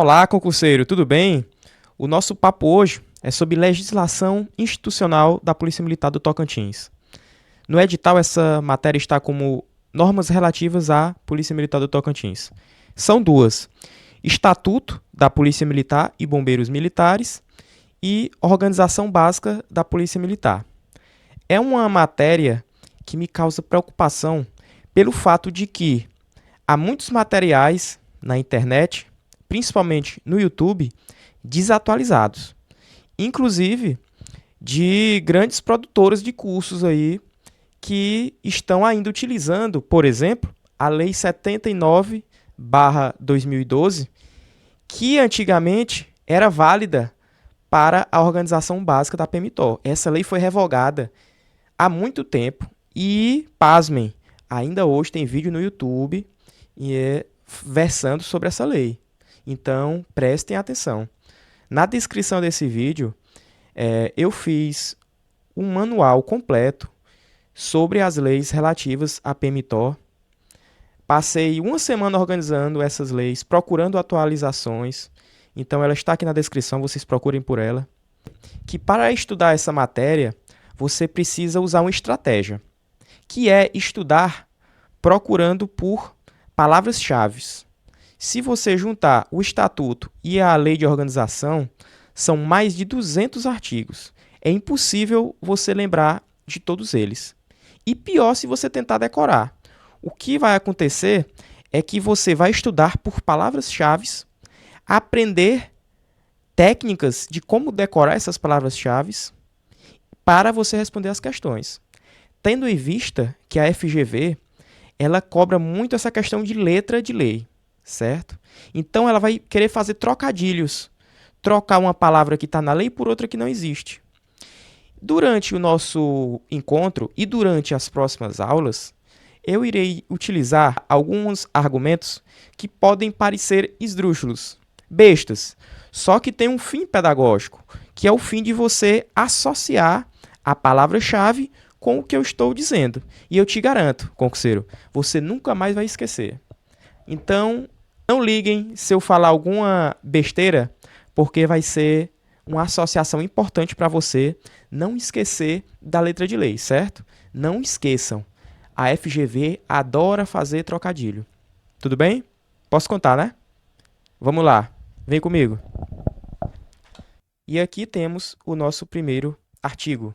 Olá, concurseiro, tudo bem? O nosso papo hoje é sobre legislação institucional da Polícia Militar do Tocantins. No edital, essa matéria está como normas relativas à Polícia Militar do Tocantins. São duas: Estatuto da Polícia Militar e Bombeiros Militares e Organização Básica da Polícia Militar. É uma matéria que me causa preocupação pelo fato de que há muitos materiais na internet, principalmente no YouTube, desatualizados. Inclusive de grandes produtoras de cursos aí que estão ainda utilizando, por exemplo, a Lei 79/2012, que antigamente era válida para a organização básica da PMTOR. Essa lei foi revogada há muito tempo e, pasmem, ainda hoje tem vídeo no YouTube versando sobre essa lei. Então, prestem atenção. Na descrição desse vídeo, eu fiz um manual completo sobre as leis relativas à PMTOR. Passei uma semana organizando essas leis, procurando atualizações. Então, ela está aqui na descrição, vocês procurem por ela. Que para estudar essa matéria, você precisa usar uma estratégia, que é estudar procurando por palavras-chave. Se você juntar o estatuto e a lei de organização, são mais de 200 artigos. É impossível você lembrar de todos eles. E pior se você tentar decorar. O que vai acontecer é que você vai estudar por palavras-chave, aprender técnicas de como decorar essas palavras-chave para você responder as questões. Tendo em vista que a FGV ela cobra muito essa questão de letra de lei, certo? Então ela vai querer fazer trocadilhos, trocar uma palavra que está na lei por outra que não existe. Durante o nosso encontro e durante as próximas aulas, eu irei utilizar alguns argumentos que podem parecer esdrúxulos, bestas, só que tem um fim pedagógico, que é o fim de você associar a palavra-chave com o que eu estou dizendo. E eu te garanto, concurseiro, você nunca mais vai esquecer. Então, não liguem se eu falar alguma besteira, porque vai ser uma associação importante para você não esquecer da letra de lei, certo? Não esqueçam. A FGV adora fazer trocadilho. Tudo bem? Posso contar, né? Vamos lá. Vem comigo. E aqui temos o nosso primeiro artigo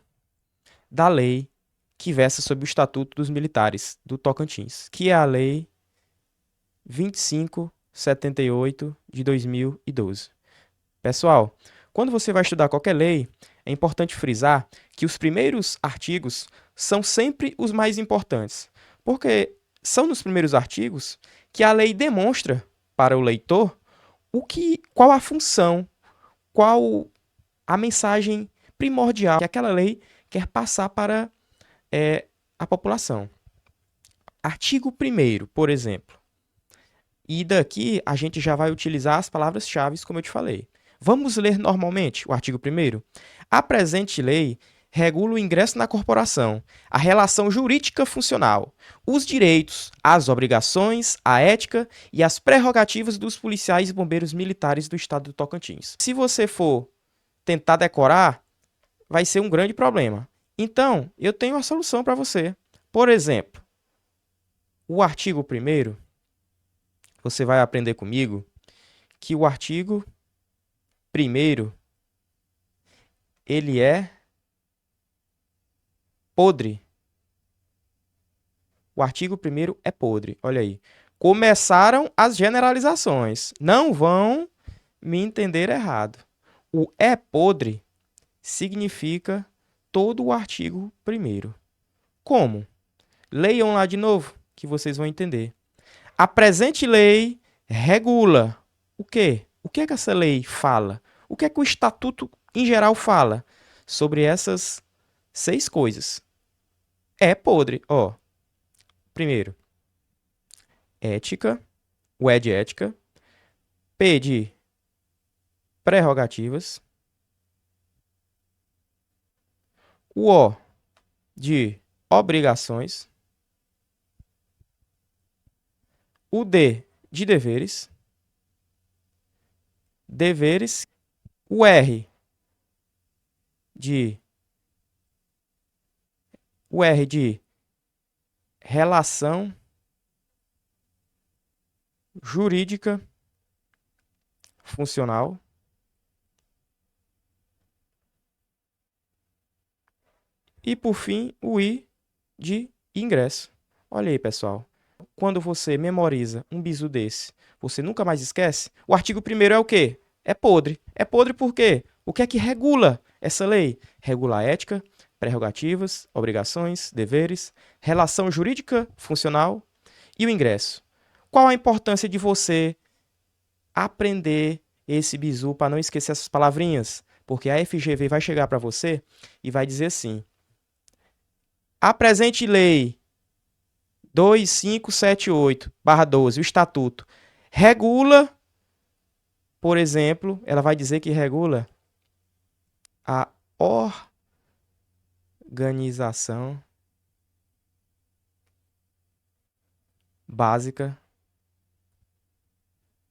da lei que versa sobre o Estatuto dos Militares do Tocantins, que é a Lei 2578 de 2012. Pessoal, quando você vai estudar qualquer lei, é importante frisar que os primeiros artigos são sempre os mais importantes, porque são nos primeiros artigos que a lei demonstra para o leitor qual a função, qual a mensagem primordial que aquela lei quer passar para a população. Artigo 1º, por exemplo. E daqui a gente já vai utilizar as palavras-chave, como eu te falei. Vamos ler normalmente o artigo 1º. A presente lei regula o ingresso na corporação, a relação jurídica funcional, os direitos, as obrigações, a ética e as prerrogativas dos policiais e bombeiros militares do estado do Tocantins. Se você for tentar decorar, vai ser um grande problema. Então, eu tenho a solução para você. Por exemplo, o artigo 1º, você vai aprender comigo que o artigo 1º, ele é podre. O artigo 1º é podre. Olha aí. Começaram as generalizações. Não vão me entender errado. O é podre significa todo o artigo 1º. Como? Leiam lá de novo, que vocês vão entender. A presente lei regula o quê? O que é que essa lei fala? O que é que o estatuto, em geral, fala sobre essas 6 coisas? É podre. Ó, primeiro, ética, o E de ética, P de prerrogativas, o O de obrigações, o D de deveres deveres, o R de relação jurídica funcional e, por fim, o I de ingresso. Olha aí, pessoal. Quando você memoriza um bizu desse, você nunca mais esquece? O artigo 1º é o quê? É podre. É podre por quê? O que é que regula essa lei? Regula a ética, prerrogativas, obrigações, deveres, relação jurídica funcional e o ingresso. Qual a importância de você aprender esse bizu para não esquecer essas palavrinhas? Porque a FGV vai chegar para você e vai dizer assim: a presente lei 2578/12, o estatuto, regula, por exemplo, ela vai dizer que regula a organização básica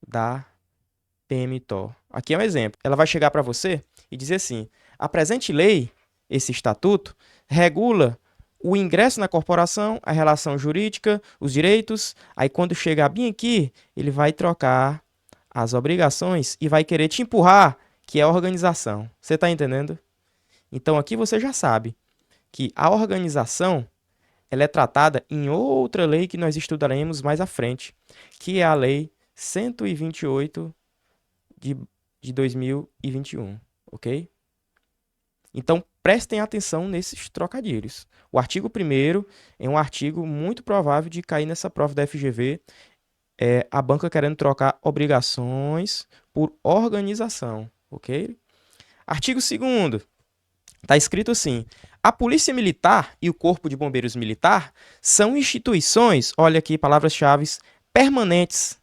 da PMTO. Aqui é um exemplo. Ela vai chegar para você e dizer assim: a presente lei, esse estatuto, regula o ingresso na corporação, a relação jurídica, os direitos. Aí, quando chegar bem aqui, ele vai trocar as obrigações e vai querer te empurrar, que é a organização. Você está entendendo? Então, aqui você já sabe que a organização ela é tratada em outra lei que nós estudaremos mais à frente, que é a Lei 128 de 2021, ok? Então, prestem atenção nesses trocadilhos. O artigo 1º é um artigo muito provável de cair nessa prova da FGV, a banca querendo trocar obrigações por organização, ok? Artigo 2º, está escrito assim: a Polícia Militar e o Corpo de Bombeiros Militar são instituições, olha aqui, palavras-chave, permanentes,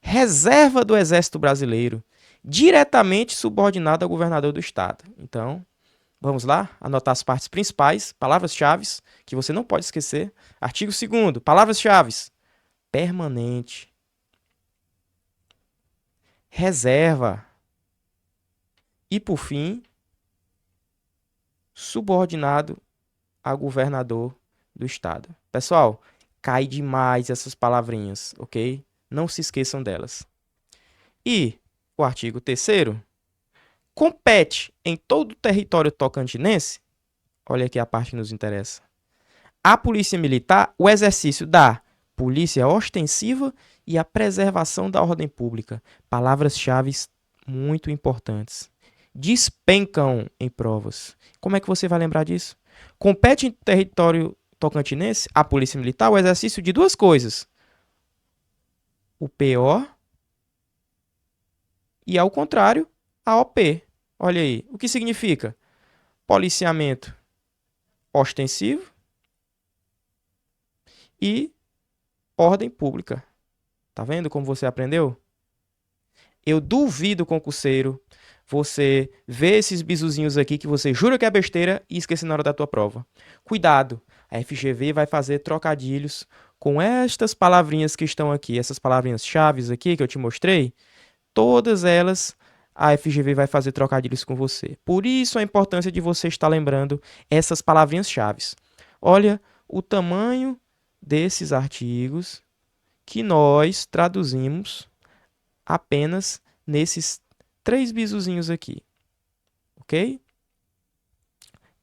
reserva do Exército Brasileiro, diretamente subordinado ao governador do estado. Então, vamos lá, anotar as partes principais, palavras-chave, que você não pode esquecer. Artigo 2º, palavras-chave: permanente, reserva e, por fim, subordinado a governador do estado. Pessoal, cai demais essas palavrinhas, ok? Não se esqueçam delas. E o artigo 3º compete em todo o território tocantinense, olha aqui a parte que nos interessa, a Polícia Militar o exercício da polícia ostensiva e a preservação da ordem pública. Palavras-chave muito importantes. Despencam em provas. Como é que você vai lembrar disso? Compete em território tocantinense a Polícia Militar o exercício de duas coisas: o PO e, ao contrário, a OP. Olha aí, o que significa? Policiamento ostensivo e ordem pública. Tá vendo como você aprendeu? Eu duvido, concurseiro, você ver esses bizuzinhos aqui que você jura que é besteira e esquecer na hora da tua prova. Cuidado, a FGV vai fazer trocadilhos com estas palavrinhas que estão aqui, essas palavrinhas chaves aqui que eu te mostrei, todas elas a FGV vai fazer trocadilhos com você. Por isso a importância de você estar lembrando essas palavrinhas chaves. Olha o tamanho desses artigos que nós traduzimos apenas nesses 3 bizuzinhos aqui, ok?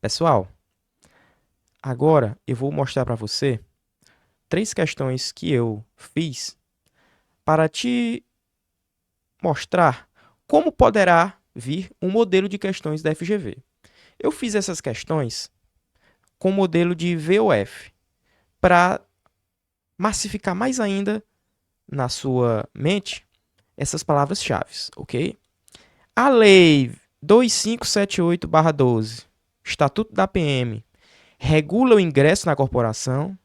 Pessoal, agora eu vou mostrar para você 3 questões que eu fiz para te mostrar como poderá vir um modelo de questões da FGV. Eu fiz essas questões com modelo de VOF para massificar mais ainda na sua mente essas palavras-chave, ok? A Lei 2578/12, Estatuto da PM, regula o ingresso na corporação,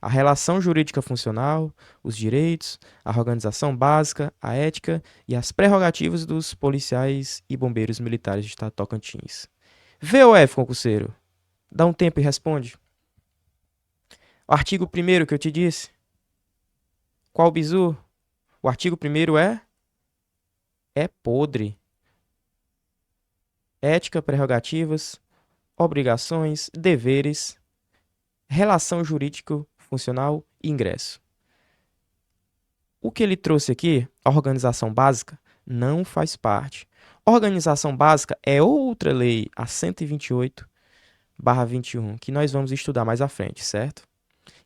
a relação jurídica funcional, os direitos, a organização básica, a ética e as prerrogativas dos policiais e bombeiros militares do Estado de Tocantins. VOF, concurseiro, dá um tempo e responde. O artigo 1º que eu te disse, qual bizu? O artigo 1º é é podre. Ética, prerrogativas, obrigações, deveres, relação jurídico-funcional e ingresso. O que ele trouxe aqui, a organização básica, não faz parte. Organização básica é outra lei, a 128/21, que nós vamos estudar mais à frente, certo?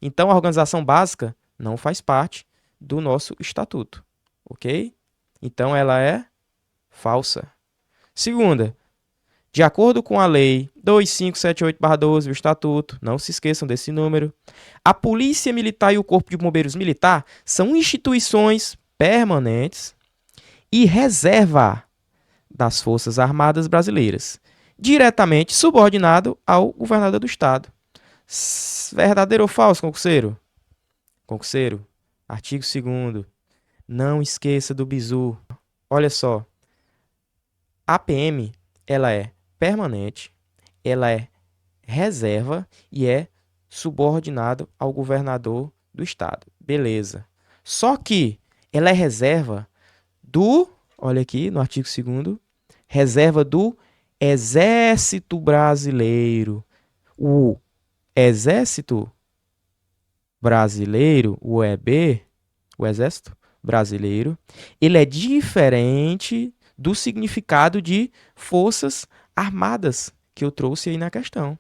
Então, a organização básica não faz parte do nosso estatuto, ok? Então, ela é falsa. Segunda, de acordo com a lei 2578/12, o estatuto, não se esqueçam desse número, a Polícia Militar e o Corpo de Bombeiros Militar são instituições permanentes e reserva das Forças Armadas Brasileiras, diretamente subordinado ao governador do estado. Verdadeiro ou falso, concurseiro? Concurseiro, artigo 2º. Não esqueça do bizu. Olha só, a PM, ela é permanente, ela é reserva e é subordinado ao governador do estado. Beleza. Só que ela é reserva do, olha aqui no artigo 2º, reserva do Exército Brasileiro. O Exército Brasileiro, o EB, o Exército Brasileiro, ele é diferente do significado de Forças Armadas que eu trouxe aí na questão.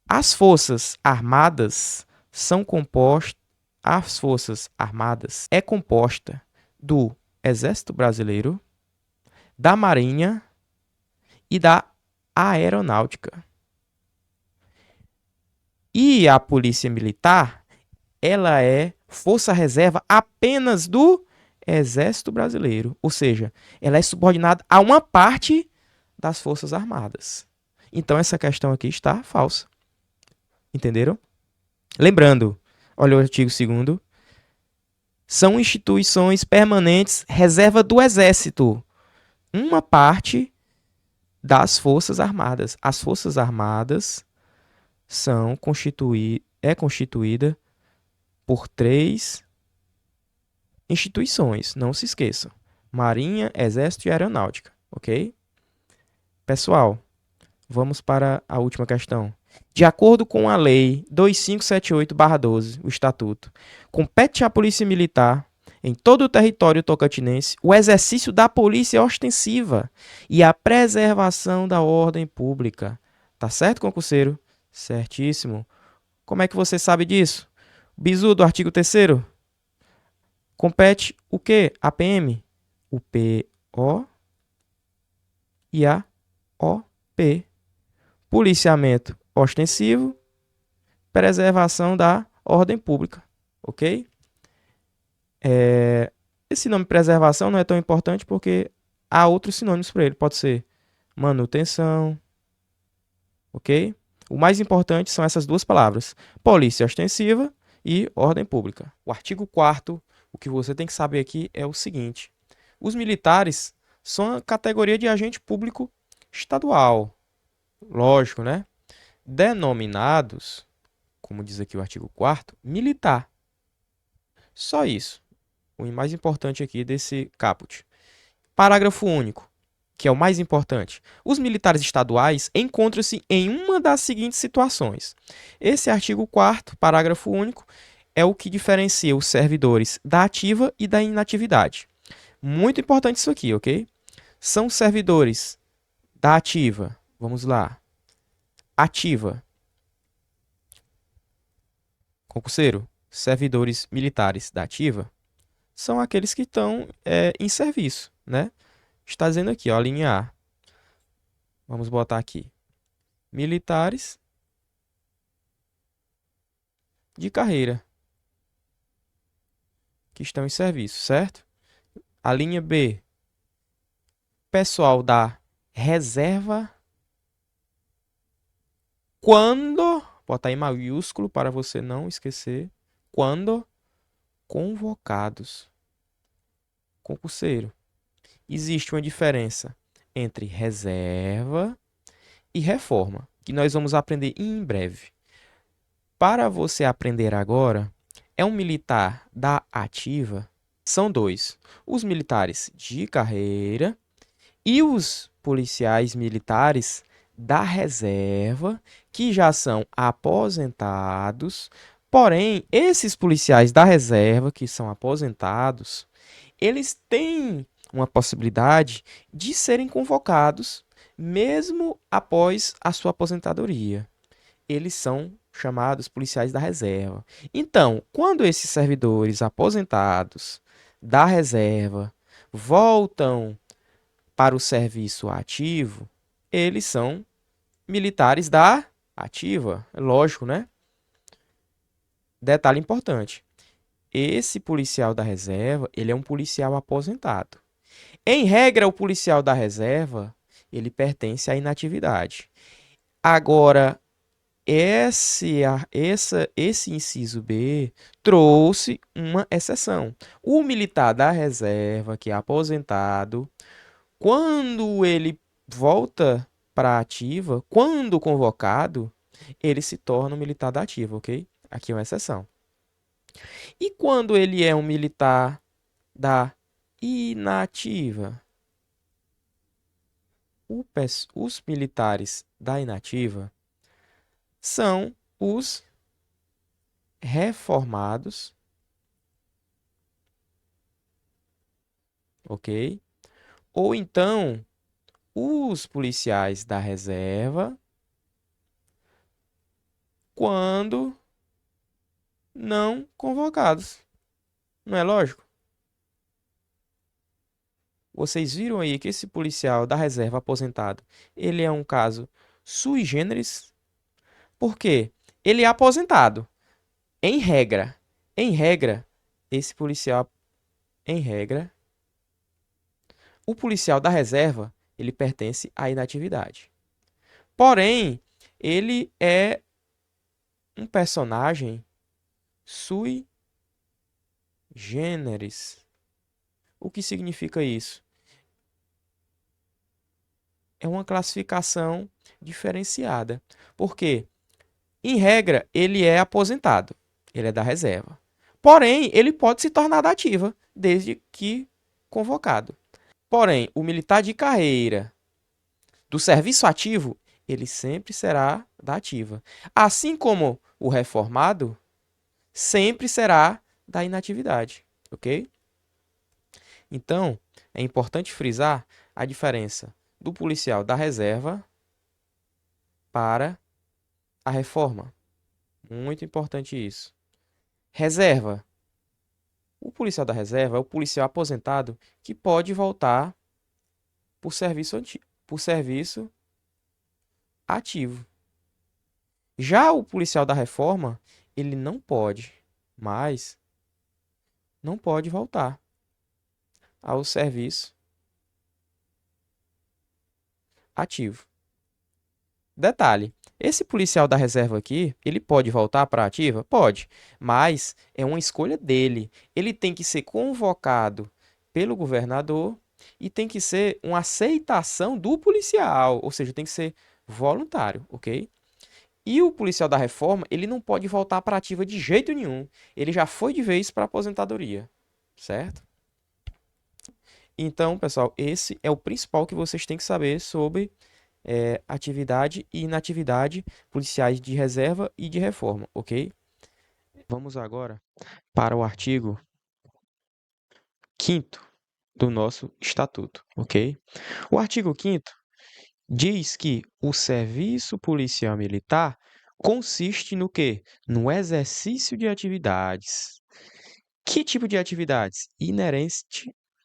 As Forças Armadas são compostas, as Forças Armadas é composta do Exército Brasileiro, da Marinha e da Aeronáutica. E a Polícia Militar, ela é força reserva apenas do Exército Brasileiro, ou seja, ela é subordinada a uma parte das Forças Armadas. Então essa questão aqui está falsa. Entenderam? Lembrando, olha o artigo 2º, são instituições permanentes reserva do Exército, uma parte das Forças Armadas. As Forças Armadas é constituída por 3 instituições, não se esqueçam. Marinha, Exército e Aeronáutica, ok? Pessoal, vamos para a última questão. De acordo com a Lei 2578/12, o Estatuto, compete à Polícia Militar, em todo o território tocantinense, o exercício da polícia ostensiva e a preservação da ordem pública. Tá certo, concurseiro? Certíssimo. Como é que você sabe disso? Bizu do artigo 3º. Compete o quê? A PM? O PO e a OP. Policiamento ostensivo, preservação da ordem pública, ok? Esse nome preservação não é tão importante porque há outros sinônimos para ele. Pode ser manutenção, ok? O mais importante são essas duas palavras, polícia ostensiva e ordem pública. O artigo 4º, o que você tem que saber aqui é o seguinte: os militares são a categoria de agente público estadual, lógico, né? Denominados, como diz aqui o artigo 4º, militar. Só isso. O mais importante aqui desse caput. Parágrafo único, que é o mais importante. Os militares estaduais encontram-se em uma das seguintes situações. Esse artigo 4º, parágrafo único, é o que diferencia os servidores da ativa e da inatividade. Muito importante isso aqui, ok? São servidores da ativa. Vamos lá. Ativa. Concurseiro, servidores militares da ativa são aqueles que estão em serviço, né? Está dizendo aqui, ó, a linha A. Vamos botar aqui. Militares de carreira que estão em serviço, certo? A linha B. Pessoal da reserva quando, botar em maiúsculo para você não esquecer, quando convocados. Concurseiro, existe uma diferença entre reserva e reforma, que nós vamos aprender em breve. Para você aprender agora, é um militar da ativa, são dois: os militares de carreira e os policiais militares da reserva, que já são aposentados. Porém, esses policiais da reserva, que são aposentados, eles têm uma possibilidade de serem convocados mesmo após a sua aposentadoria. Eles são chamados policiais da reserva. Então, quando esses servidores aposentados da reserva voltam para o serviço ativo, eles são militares da ativa. É lógico, né? Detalhe importante. Esse policial da reserva, ele é um policial aposentado. Em regra, o policial da reserva, ele pertence à inatividade. Agora, esse inciso B trouxe uma exceção. O militar da reserva, que é aposentado, quando ele volta para a ativa, quando convocado, ele se torna um militar da ativa, ok? Aqui é uma exceção. E quando ele é um militar da inativa? Os militares da inativa são os reformados, ok? Ou então os policiais da reserva, quando não convocados. Não é lógico? Vocês viram aí que esse policial da reserva aposentado, ele é um caso sui generis, porque ele é aposentado, em regra. Em regra, esse policial, em regra, o policial da reserva, ele pertence à inatividade. Porém, ele é um personagem sui generis. O que significa isso? É uma classificação diferenciada. Porque, em regra, ele é aposentado, ele é da reserva. Porém, ele pode se tornar da ativa, desde que convocado. Porém, o militar de carreira do serviço ativo, ele sempre será da ativa. Assim como o reformado sempre será da inatividade, ok? Então, é importante frisar a diferença do policial da reserva para a reforma. Muito importante isso. Reserva. O policial da reserva é o policial aposentado que pode voltar por serviço ativo. Já o policial da reforma, ele não pode, mas não pode voltar ao serviço ativo. Detalhe, esse policial da reserva aqui, ele pode voltar para a ativa? Pode, mas é uma escolha dele. Ele tem que ser convocado pelo governador e tem que ser uma aceitação do policial, ou seja, tem que ser voluntário, ok? E o policial da reforma, ele não pode voltar para a ativa de jeito nenhum. Ele já foi de vez para a aposentadoria, certo? Então, pessoal, esse é o principal que vocês têm que saber sobre atividade e inatividade policiais de reserva e de reforma, ok? Vamos agora para o artigo 5º do nosso estatuto, ok? O artigo 5º diz que o serviço policial militar consiste no quê? No exercício de atividades. Que tipo de atividades?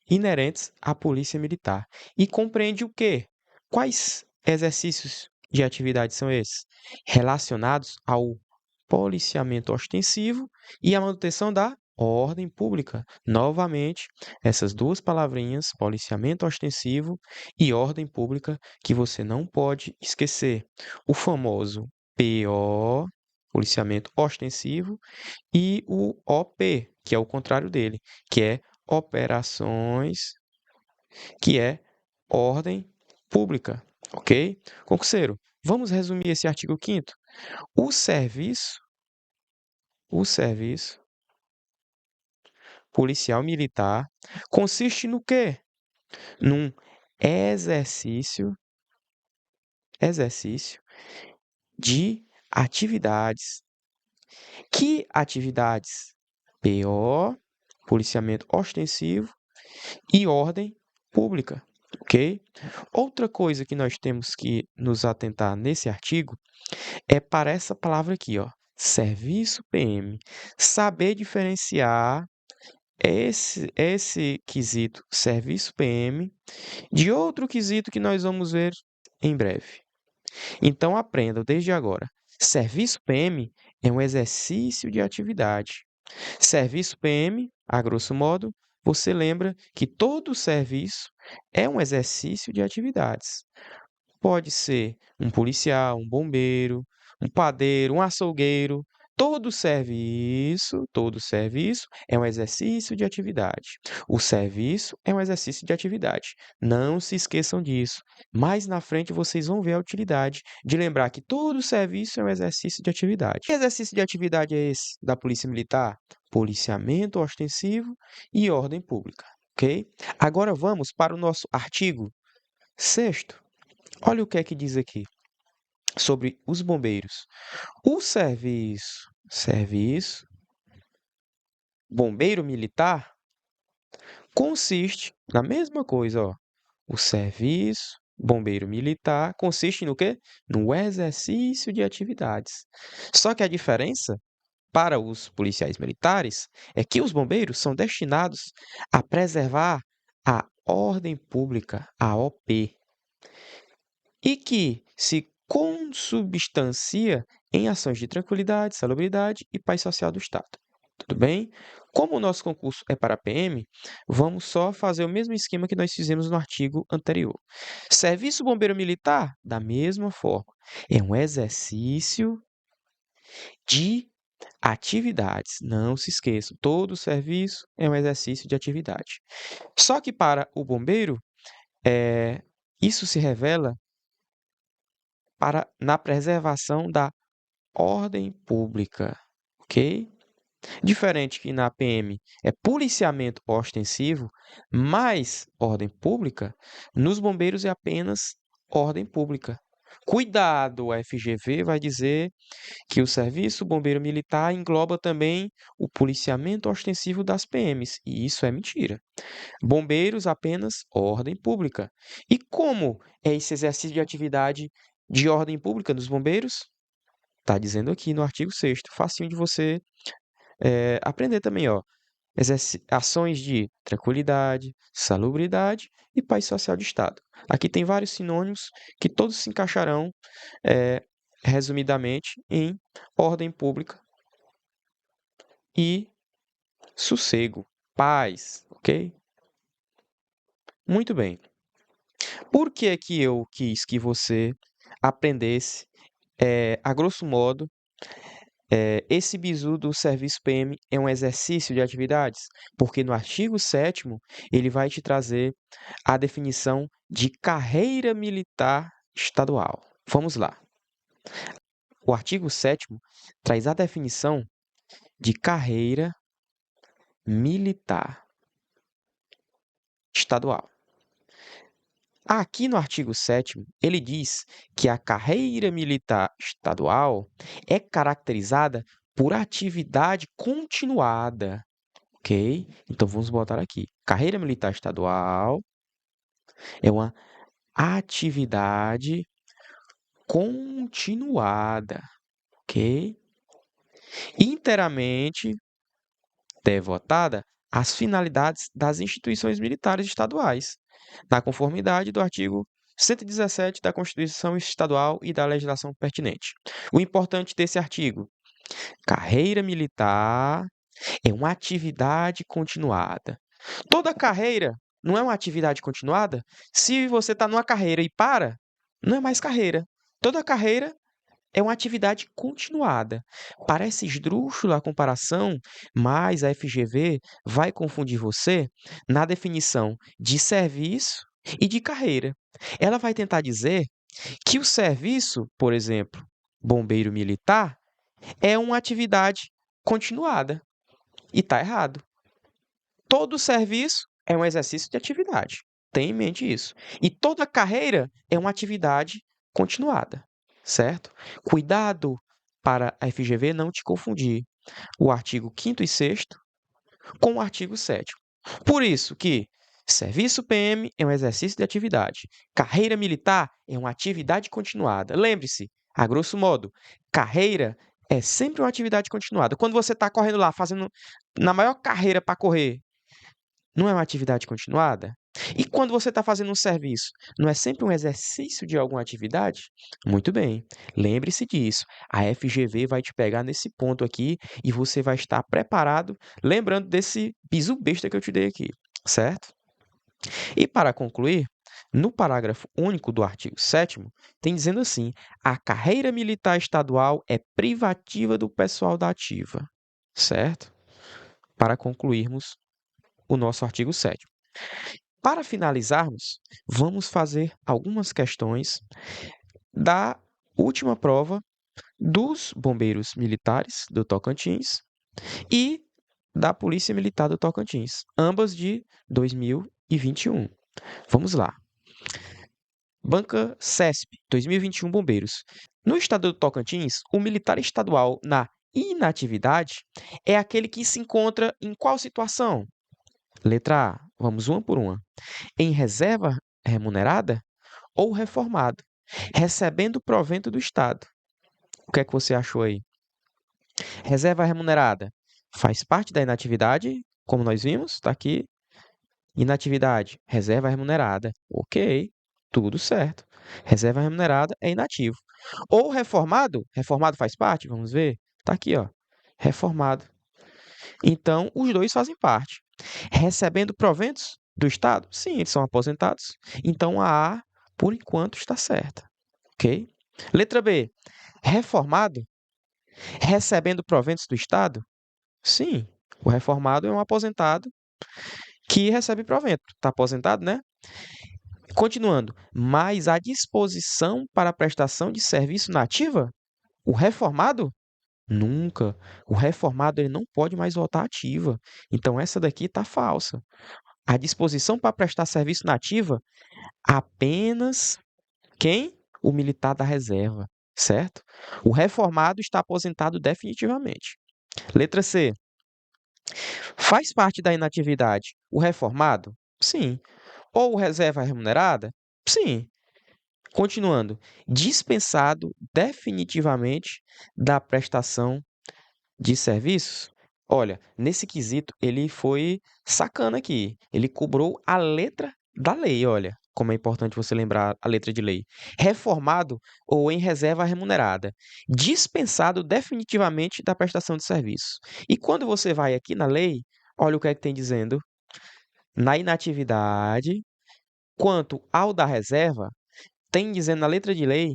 Inerentes à polícia militar. E compreende o quê? Quais exercícios de atividade são esses? Relacionados ao policiamento ostensivo e à manutenção da ordem pública. Novamente, essas duas palavrinhas, policiamento ostensivo e ordem pública, que você não pode esquecer. O famoso PO, policiamento ostensivo, e o OP, que é o contrário dele, que é operações, que é ordem pública, ok? Concurseiro, vamos resumir esse artigo 5º. O serviço policial militar consiste no quê? Num exercício, exercício de atividades. Que atividades? PO, policiamento ostensivo e ordem pública, ok? Outra coisa que nós temos que nos atentar nesse artigo é para essa palavra aqui, ó, serviço PM. Saber diferenciar esse quesito serviço PM de outro quesito que nós vamos ver em breve. Então aprenda desde agora. Serviço PM é um exercício de atividade. Serviço PM, a grosso modo, você lembra que todo serviço é um exercício de atividades. Pode ser um policial, um bombeiro, um padeiro, um açougueiro. Todo serviço é um exercício de atividade. O serviço é um exercício de atividade. Não se esqueçam disso. Mais na frente vocês vão ver a utilidade de lembrar que todo serviço é um exercício de atividade. Que exercício de atividade é esse da Polícia Militar? Policiamento ostensivo e ordem pública, ok? Agora vamos para o nosso artigo 6º. Olha o que é que diz aqui sobre os bombeiros. O serviço bombeiro militar consiste na mesma coisa, ó. O serviço bombeiro militar consiste no quê? No exercício de atividades. Só que a diferença para os policiais militares é que os bombeiros são destinados a preservar a ordem pública, a OP, e que se consubstancia em ações de tranquilidade, salubridade e paz social do Estado. Tudo bem? Como o nosso concurso é para PM, vamos só fazer o mesmo esquema que nós fizemos no artigo anterior. Serviço Bombeiro Militar, da mesma forma, é um exercício de atividades. Não se esqueçam, todo serviço é um exercício de atividade. Só que para o bombeiro, isso se revela na preservação da ordem pública, ok? Diferente que na PM é policiamento ostensivo mais ordem pública, nos bombeiros é apenas ordem pública. Cuidado, a FGV vai dizer que o Serviço Bombeiro Militar engloba também o policiamento ostensivo das PMs, e isso é mentira. Bombeiros apenas ordem pública. E como é esse exercício de atividade de ordem pública dos bombeiros? Está dizendo aqui no artigo 6º, facinho de você aprender também, ó. Ações de tranquilidade, salubridade e paz social de Estado. Aqui tem vários sinônimos que todos se encaixarão, resumidamente, em ordem pública e sossego, paz, ok? Muito bem. Por que é que eu quis que você aprendesse, a grosso modo, esse bizu do serviço PM é um exercício de atividades? Porque no artigo 7º ele vai te trazer a definição de carreira militar estadual. Vamos lá. O artigo 7º traz a definição de carreira militar estadual. Aqui no artigo 7º, ele diz que a carreira militar estadual é caracterizada por atividade continuada, ok? Então vamos botar aqui. Carreira militar estadual é uma atividade continuada, ok? Inteiramente devotada às finalidades das instituições militares estaduais, na conformidade do artigo 117 da Constituição Estadual e da legislação pertinente. O importante desse artigo: carreira militar é uma atividade continuada. Toda carreira não é uma atividade continuada? Se você está numa carreira e para, não é mais carreira. Toda carreira é uma atividade continuada. Parece esdrúxula a comparação, mas a FGV vai confundir você na definição de serviço e de carreira. Ela vai tentar dizer que o serviço, por exemplo, bombeiro militar, é uma atividade continuada. E está errado. Todo serviço é um exercício de atividade. Tenha em mente isso. E toda carreira é uma atividade continuada, certo? Cuidado para a FGV não te confundir o artigo 5º e 6º com o artigo 7º. Por isso que serviço PM é um exercício de atividade. Carreira militar é uma atividade continuada. Lembre-se, a grosso modo, carreira é sempre uma atividade continuada. Quando você está correndo lá, fazendo na maior carreira para correr, não é uma atividade continuada? E quando você está fazendo um serviço, não é sempre um exercício de alguma atividade? Muito bem, lembre-se disso. A FGV vai te pegar nesse ponto aqui e você vai estar preparado, lembrando desse bizu besta que eu te dei aqui, certo? E para concluir, no parágrafo único do artigo 7º, tem dizendo assim: a carreira militar estadual é privativa do pessoal da ativa, certo? Para concluirmos o nosso artigo 7º. Para finalizarmos, vamos fazer algumas questões da última prova dos Bombeiros Militares do Tocantins e da Polícia Militar do Tocantins, ambas de 2021. Vamos lá. Banca CESP 2021 Bombeiros. No estado do Tocantins, o militar estadual na inatividade é aquele que se encontra em qual situação? Letra A, vamos uma por uma. Em reserva remunerada ou reformado, recebendo provento do Estado. O que é que você achou aí? Reserva remunerada faz parte da inatividade, como nós vimos, está aqui. Inatividade, reserva remunerada. Ok, tudo certo. Reserva remunerada é inativo. Ou reformado, reformado faz parte? Vamos ver. Está aqui, ó. Reformado. Então, os dois fazem parte. Recebendo proventos do Estado? Sim, eles são aposentados. Então, a A, por enquanto, está certa. Ok? Letra B. Reformado? Recebendo proventos do Estado? Sim, o reformado é um aposentado que recebe provento. Está aposentado, né? Continuando. Mas a disposição para a prestação de serviço na ativa? O reformado? Nunca. O reformado ele não pode mais voltar ativa. Então, essa daqui está falsa. A disposição para prestar serviço na ativa, apenas quem? O militar da reserva, certo? O reformado está aposentado definitivamente. Letra C. Faz parte da inatividade o reformado? Sim. Ou reserva remunerada? Sim. Continuando. Dispensado definitivamente da prestação de serviços? Olha, nesse quesito ele foi sacana aqui. Ele cobrou a letra da lei, olha, como é importante você lembrar a letra de lei. Reformado ou em reserva remunerada, dispensado definitivamente da prestação de serviço. E quando você vai aqui na lei, olha o que é que tem dizendo. Na inatividade, quanto ao da reserva, tem dizendo na letra de lei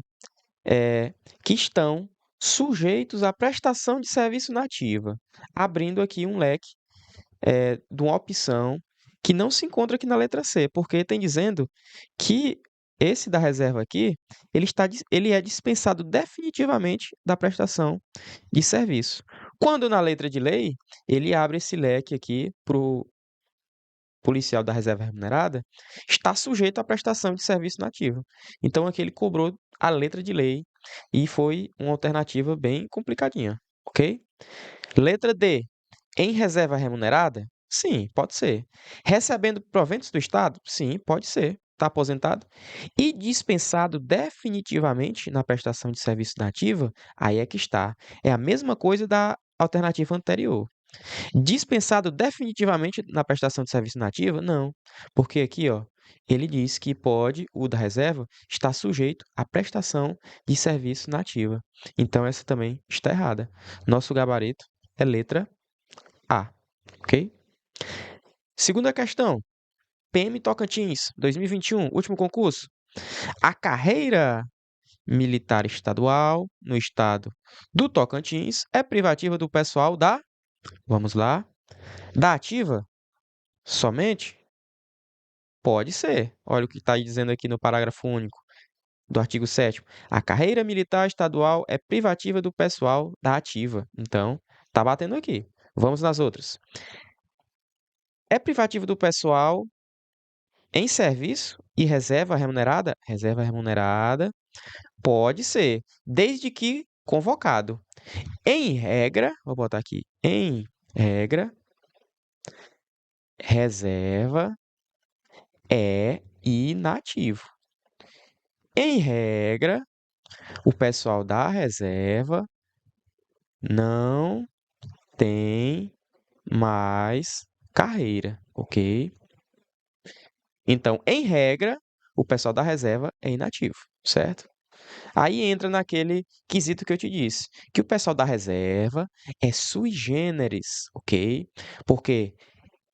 que estão sujeitos à prestação de serviço na ativa, abrindo aqui um leque de uma opção que não se encontra aqui na letra C, porque tem dizendo que esse da reserva aqui, ele é dispensado definitivamente da prestação de serviço. Quando na letra de lei, ele abre esse leque aqui para o policial da reserva remunerada, está sujeito à prestação de serviço na ativa. Então aqui ele cobrou a letra de lei e foi uma alternativa bem complicadinha, ok? Letra D. Em reserva remunerada? Sim, pode ser. Recebendo proventos do Estado? Sim, pode ser. Está aposentado? E dispensado definitivamente na prestação de serviço na ativa? Aí é que está. É a mesma coisa da alternativa anterior. Dispensado definitivamente na prestação de serviço na ativa? Não. Porque aqui, ó, ele diz que pode, o da reserva, estar sujeito à prestação de serviço na ativa. Então, essa também está errada. Nosso gabarito é letra A, ok? Segunda questão. PM Tocantins, 2021, último concurso. A carreira militar estadual no estado do Tocantins é privativa do pessoal da, vamos lá, da ativa? Somente? Pode ser. Olha o que está dizendo aqui no parágrafo único do artigo 7º. A carreira militar estadual é privativa do pessoal da ativa. Então, está batendo aqui. Vamos nas outras. É privativo do pessoal em serviço e reserva remunerada? Reserva remunerada pode ser, desde que convocado. Em regra, vou botar aqui, em regra, reserva é inativo. Em regra, o pessoal da reserva não tem mais carreira, ok? Então, em regra, o pessoal da reserva é inativo, certo? Aí entra naquele quesito que eu te disse, que o pessoal da reserva é sui generis, ok? Porque,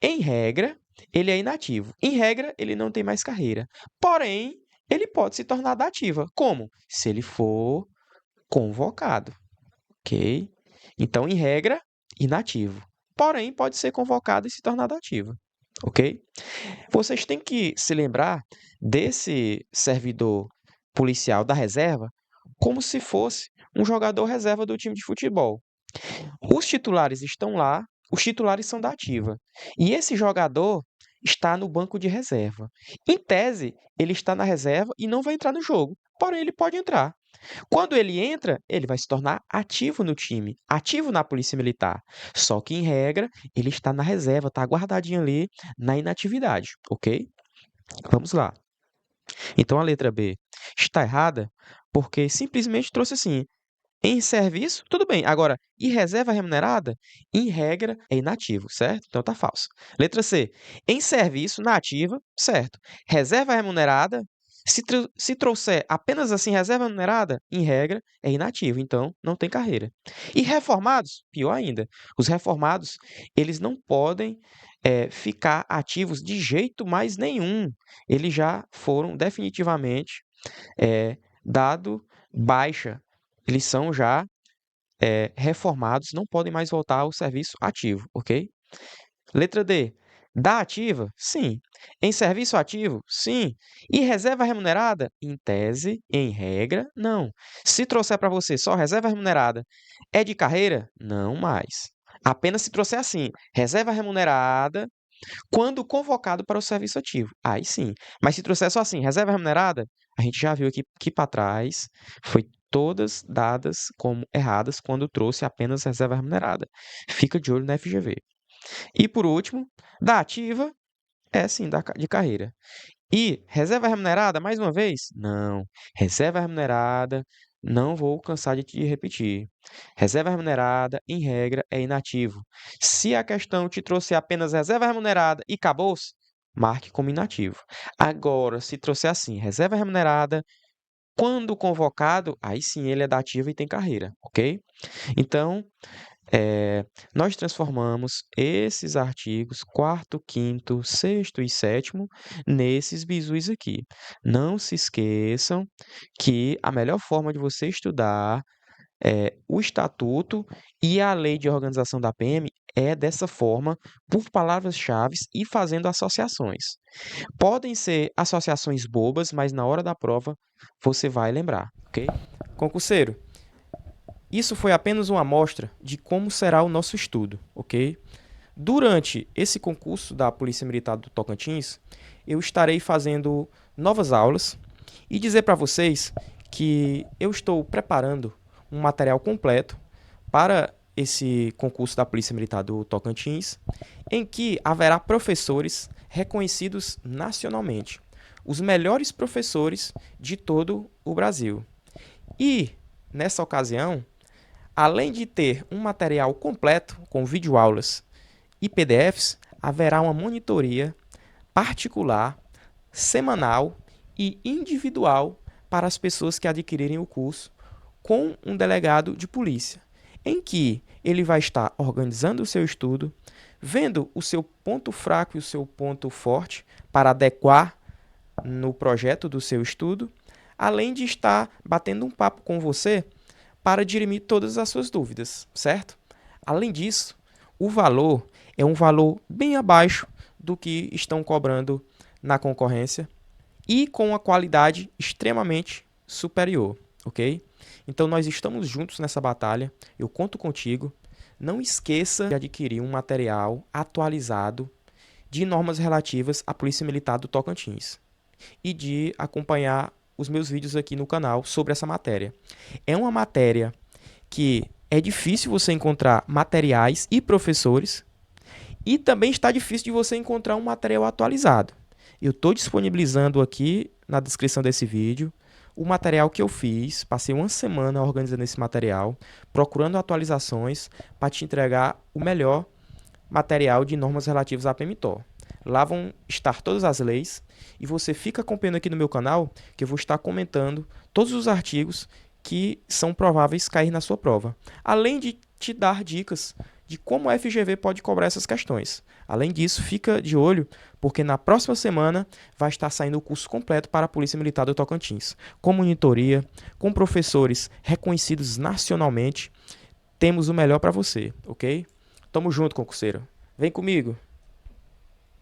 em regra, ele é inativo. Em regra, ele não tem mais carreira. Porém, ele pode se tornar da ativa. Como? Se ele for convocado, ok? Então, em regra, inativo. Porém, pode ser convocado e se tornar da ativa, ok? Vocês têm que se lembrar desse servidor policial da reserva como se fosse um jogador reserva do time de futebol. Os titulares estão lá, os titulares são da ativa. E esse jogador está no banco de reserva. Em tese, ele está na reserva e não vai entrar no jogo. Porém, ele pode entrar. Quando ele entra, ele vai se tornar ativo no time, ativo na Polícia Militar. Só que, em regra, ele está na reserva, está guardadinho ali na inatividade, ok? Vamos lá. Então, a letra B está errada porque simplesmente trouxe assim: em serviço, tudo bem. Agora, e reserva remunerada, em regra, é inativo, certo? Então tá falso. Letra C. Em serviço, na ativa, certo. Reserva remunerada, se trouxer apenas assim reserva remunerada, em regra, é inativo, então não tem carreira. E reformados, pior ainda. Os reformados, eles não podem ficar ativos de jeito mais nenhum. Eles já foram definitivamente dado baixa, eles são já reformados, não podem mais voltar ao serviço ativo, ok? Letra D. Da ativa? Sim. Em serviço ativo? Sim. E reserva remunerada? Em tese, em regra, não. Se trouxer para você só reserva remunerada, é de carreira? Não mais. Apenas se trouxer assim, reserva remunerada quando convocado para o serviço ativo. Aí sim. Mas se trouxer só assim, reserva remunerada, a gente já viu aqui que para trás foi todas dadas como erradas quando trouxe apenas reserva remunerada. Fica de olho na FGV. E por último, da ativa é sim de carreira. E reserva remunerada, mais uma vez? Não. Reserva remunerada, não vou cansar de te repetir. Reserva remunerada, em regra, é inativo. Se a questão te trouxe apenas reserva remunerada e acabou-se, marque como inativo. Agora, se trouxer assim, reserva remunerada, quando convocado, aí sim ele é da ativa e tem carreira, ok? Então, nós transformamos esses artigos quarto, quinto, sexto e sétimo nesses bizus aqui. Não se esqueçam que a melhor forma de você estudar o estatuto e a lei de organização da PM é dessa forma, por palavras-chave e fazendo associações. Podem ser associações bobas, mas na hora da prova você vai lembrar, ok? Concurseiro, isso foi apenas uma amostra de como será o nosso estudo, ok? Durante esse concurso da Polícia Militar do Tocantins, eu estarei fazendo novas aulas e dizer para vocês que eu estou preparando um material completo para esse concurso da Polícia Militar do Tocantins, em que haverá professores reconhecidos nacionalmente, os melhores professores de todo o Brasil. E, nessa ocasião, além de ter um material completo com videoaulas e PDFs, haverá uma monitoria particular, semanal e individual para as pessoas que adquirirem o curso com um delegado de polícia, em que ele vai estar organizando o seu estudo, vendo o seu ponto fraco e o seu ponto forte para adequar no projeto do seu estudo, além de estar batendo um papo com você para dirimir todas as suas dúvidas, certo? Além disso, o valor é um valor bem abaixo do que estão cobrando na concorrência e com uma qualidade extremamente superior, ok? Então nós estamos juntos nessa batalha, eu conto contigo. Não esqueça de adquirir um material atualizado de normas relativas à Polícia Militar do Tocantins e de acompanhar os meus vídeos aqui no canal sobre essa matéria. É uma matéria que é difícil você encontrar materiais e professores, e também está difícil de você encontrar um material atualizado. Eu estou disponibilizando aqui na descrição desse vídeo o material que eu fiz. Passei uma semana organizando esse material, procurando atualizações para te entregar o melhor material de normas relativas à PMTOR. Lá vão estar todas as leis e você fica acompanhando aqui no meu canal que eu vou estar comentando todos os artigos que são prováveis cair na sua prova. Além de te dar dicas de como a FGV pode cobrar essas questões. Além disso, fica de olho, porque na próxima semana vai estar saindo o curso completo para a Polícia Militar do Tocantins, com monitoria, com professores reconhecidos nacionalmente. Temos o melhor para você, ok? Tamo junto, concurseiro. Vem comigo!